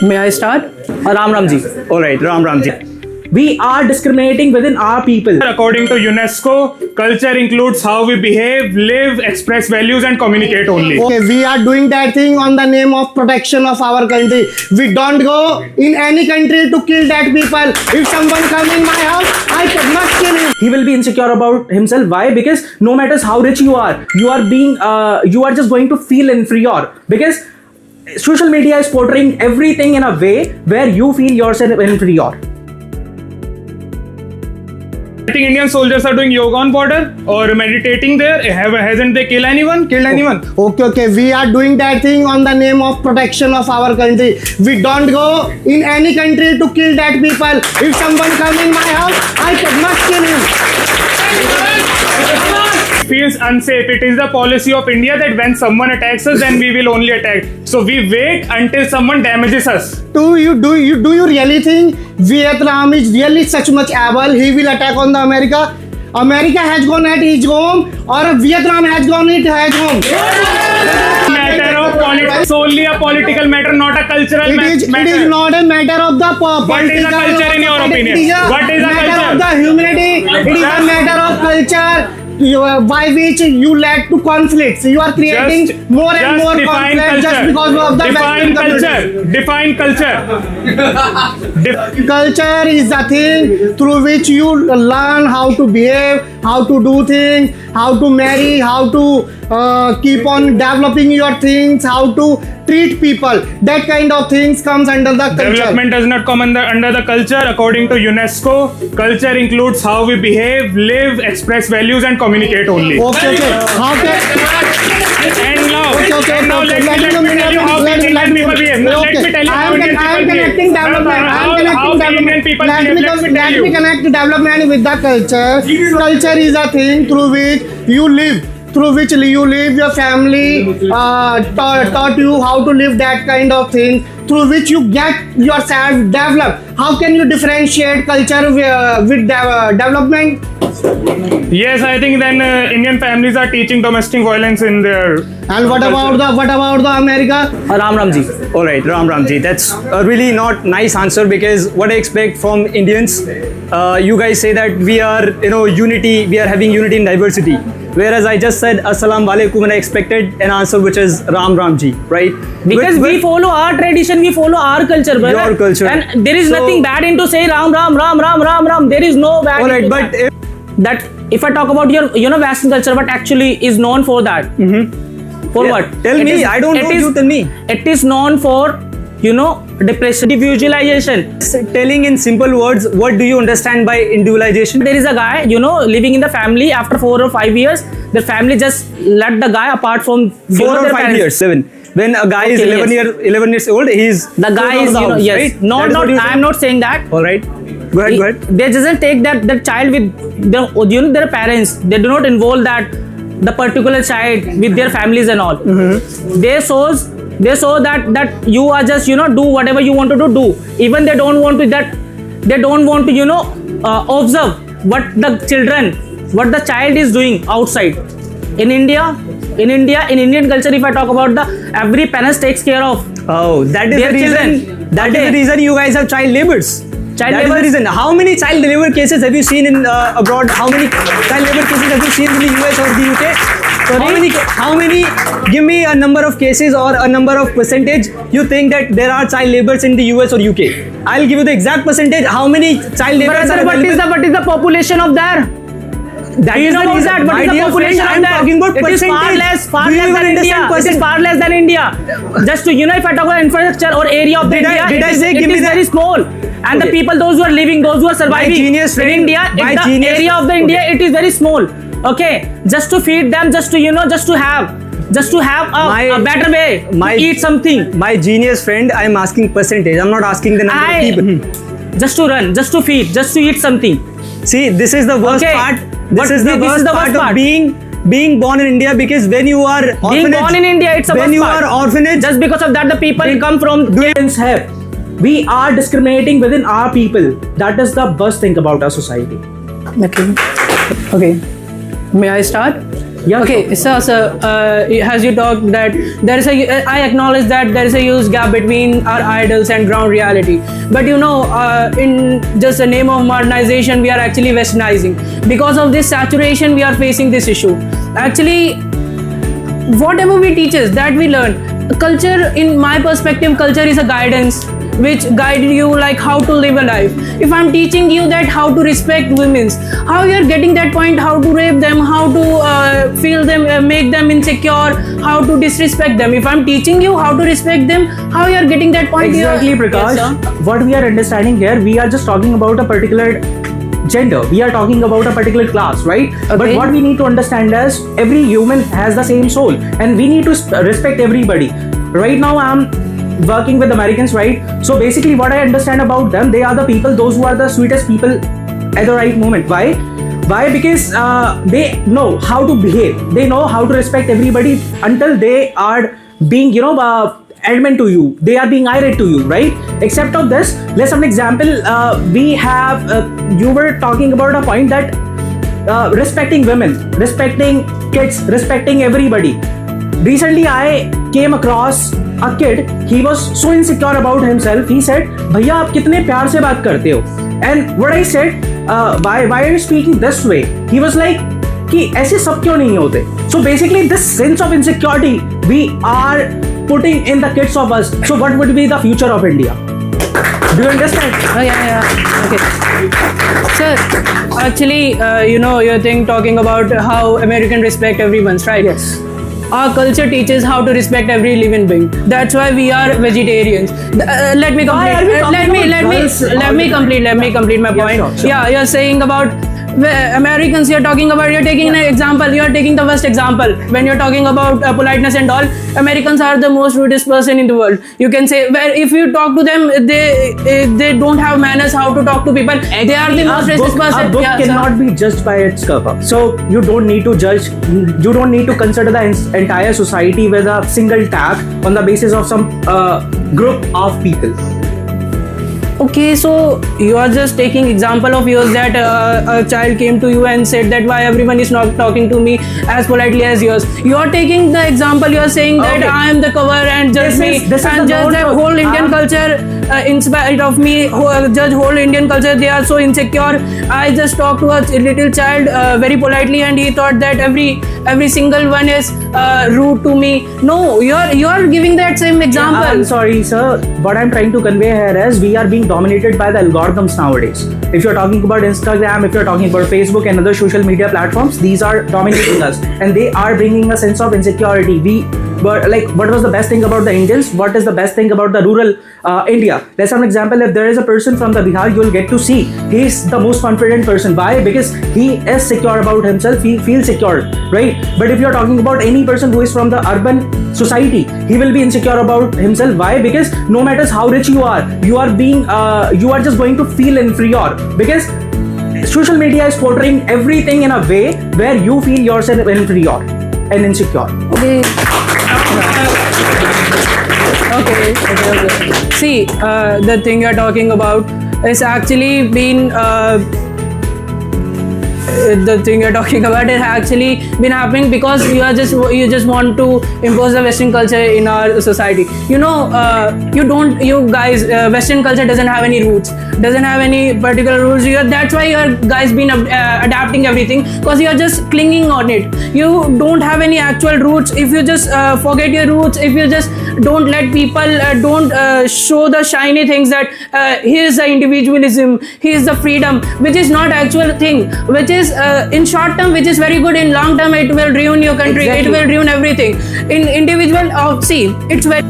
May I start? Ram Ram ji. All right, Ram Ram ji. We are discriminating within our people. According to UNESCO, culture includes how we behave, live, express values, and communicate only. Okay, we are doing that thing on the name of protection of our country. We don't go in any country to kill that people. If someone come in my house, I must kill him. He will be insecure about himself. Why? Because no matter how rich you are just going to feel inferior. Because social media is portraying everything in a way where you feel yourself inferior. I think Indian soldiers are doing yoga on border or meditating there. Hasn't they killed anyone? Okay, we are doing that thing on the name of protection of our country. We don't go in any country to kill that people. If someone come in my house, I must kill him. Feels unsafe. It is the policy of India that when someone attacks us, then we will only attack. So we wait until someone damages us. Do you really think Vietnam is really such much able? He will attack on the America. America has gone at his home, or Vietnam has gone at his home. Matter of politics, solely a political matter, not a cultural matter. It is not a matter of the political. What is a culture in your opinion? What is a matter culture? of the humanity. It is a matter of culture. By which you led to conflicts. You are creating more and more conflicts just because of the define culture. Define culture. Culture is the thing through which you learn how to behave, how to do things, how to marry, how to keep on developing your things, how to treat people. That kind of things comes under the culture. Development does not come under the culture. According to UNESCO, culture includes how we behave, live, express values, and communicate only. Okay. How can? And now, Okay. and now let me tell you how Indian people behave. Let me tell you how Indian I am people connecting behave. development. How Indian people behave. Let me tell Let me you. connect development with the culture. Culture is a thing through which you live. Through which you live, your family taught you how to live that kind of thing. Through which you get yourself developed. How can you differentiate culture with development? Yes, I think then Indian families are teaching domestic violence in their. And what about the America? Ram Ram ji. All right, Ram Ram ji. That's a really not nice answer, because what I expect from Indians, you guys say that we are, unity. We are having unity in diversity. Whereas I just said Assalamu alaikum and I expected an answer which is Ram Ram ji, right? Because we follow our tradition, we follow our culture, brother. Your culture. And there is nothing bad into say Ram Ram Ram Ram Ram Ram. There is no bad. All right, into but that if I talk about your Western culture, what actually is known for that? For Yeah, what? tell me, I don't know, you tell me. It is known for depression, visualization. telling in simple words, what do you understand by individualization? There is a guy, living in the family. After 4 or 5 years, the family just let the guy apart from 4 or their 5 parents. years, 7. When a guy is Okay, 11 years old, he's The guy out of is, the house, yes. right? Not. That is what you're I am saying? not saying that. All right, go ahead. They doesn't take that child with their parents. They do not involve the particular child with their families and all. They show that you are just do whatever you want to do. Even they don't want to observe what the child is doing outside. In Indian culture, if I talk about every parents takes care of. Oh, that is their the reason. children. That is the reason you guys have child labors. Child That is the labours? reason. How many child labor cases have you seen in abroad? How many child labor cases have you seen in the US or the UK? How many? Give me a number of cases or a number of percentage you think that there are child laborers in the US or UK. I'll give you the exact percentage. How many child laborers Brother, are what available? is the population of there? That Do you is know the about reason. that? What My is the dear population friend, of I'm that? talking about It is percentage. far less Do you than even India. understand It is percent? far less than India. Just to if I talk about infrastructure or area of the Did I- India, did I say it give me is that? very small. And the Okay. people, those who are living, those who are surviving genius in friend- India, my the genius- area of the India, Okay. it is very small. Okay, just to feed them, just to have a better way to eat something. My genius friend, I'm asking percentage. I'm not asking the number of people. Just to run, just to feed, just to eat something. See, this is the worst Okay. part. But This is the worst part of being born in India, because when you are Being orphanage, born in India, it's a when worst you part. are orphanage, Just because of that, the people come from have. We are discriminating within our people. That is the worst thing about our society. Okay. May I start? Yeah, Okay, so as you talked that there is I acknowledge that there is a huge gap between our idols and ground reality. But you know, in just the name of modernization, we are actually westernizing. Because of this saturation, we are facing this issue. Actually, whatever we teach us, that we learn. Culture, in my perspective, culture is a guidance which guide you like how to live a life. If I'm teaching you that how to respect women's, how you're getting that point, how to rape them, how to feel them, make them insecure, how to disrespect them. If I'm teaching you how to respect them, how you're getting that point? Exactly, Yes, Prakash. sir. What we are understanding here, we are just talking about a particular gender. We are talking about a particular class, right? But Okay. what we need to understand is every human has the same soul, and we need to respect everybody. Right now, I'm working with Americans, right? So basically, what I understand about them, they are the people, those who are the sweetest people at the right moment. Why? Why? Because they know how to behave. They know how to respect everybody until they are being, adamant to you. They are being irate to you, right? Except of this, let's have an example. We have, you were talking about a point that respecting women, respecting kids, respecting everybody. Recently, I came across a kid. He was so insecure about himself. He said, "भैया आप कितने प्यार से बात करते हो?" And what I said, why are you speaking this way? He was like, कि ऐसे सब क्यों नहीं होते? So basically, this sense of insecurity we are putting in the kids of us. So what would be the future of India? Do you understand? Oh yeah. Okay. Sir, actually, your thing talking about how American respect everyone's, right? Yes. Our culture teaches how to respect every living being. That's why we are vegetarians. Let me Why are we complete. talking about girls all Let me the time? complete. Let me complete my Yeah, point. sure. Yeah, you're saying about Americans. You're talking about. You're taking an example. You're taking the worst example when you're talking about politeness and all. Americans are the most rudest person in the world. You can say where if you talk to them, they don't have manners how to talk to people. They are the most racist person. A book Yeah, sir. cannot be judged by its cover. So you don't need to judge. You don't need to consider the entire society with a single tag on the basis of some group of people. Okay, so you are just taking example of yours that a child came to you and said that why everyone is not talking to me as politely as yours. You are taking the example. You are saying that Okay. I am the cover and judge me This is and the judge note that of- whole Indian culture in spite of me. Judge whole Indian culture. They are so insecure. I just talked to a little child very politely and he thought that every single one is rude to me. No, you are giving that same example. I'm sorry, sir. What I'm trying to convey here is we are being dominated by the algorithms nowadays. If you're talking about Instagram, if you're talking about Facebook and other social media platforms, these are dominating us and they are bringing a sense of insecurity. What was the best thing about the Indians? What is the best thing about the rural India? Let's have an example. If there is a person from the Bihar, you'll get to see he's the most confident person. Why? Because he is secure about himself. He feels secure, right? But if you're talking about any person who is from the urban society, he will be insecure about himself. Why? Because no matter how rich you are just going to feel inferior because social media is portraying everything in a way where you feel yourself inferior and insecure. Okay. Okay. See, the thing you're talking about is actually been. The thing you're talking about has actually been happening because you just want to impose the Western culture in our society. You guys, Western culture doesn't have any roots, doesn't have any particular rules. That's why you guys been adapting everything because you are just clinging on it. You don't have any actual roots. If you just forget your roots, if you just don't let people don't show the shiny things that here's the individualism, here's the freedom, which is not actual thing, which is in short term, which is very good. In long term, it will ruin your country. Exactly. It will ruin everything. In individual, see, it's very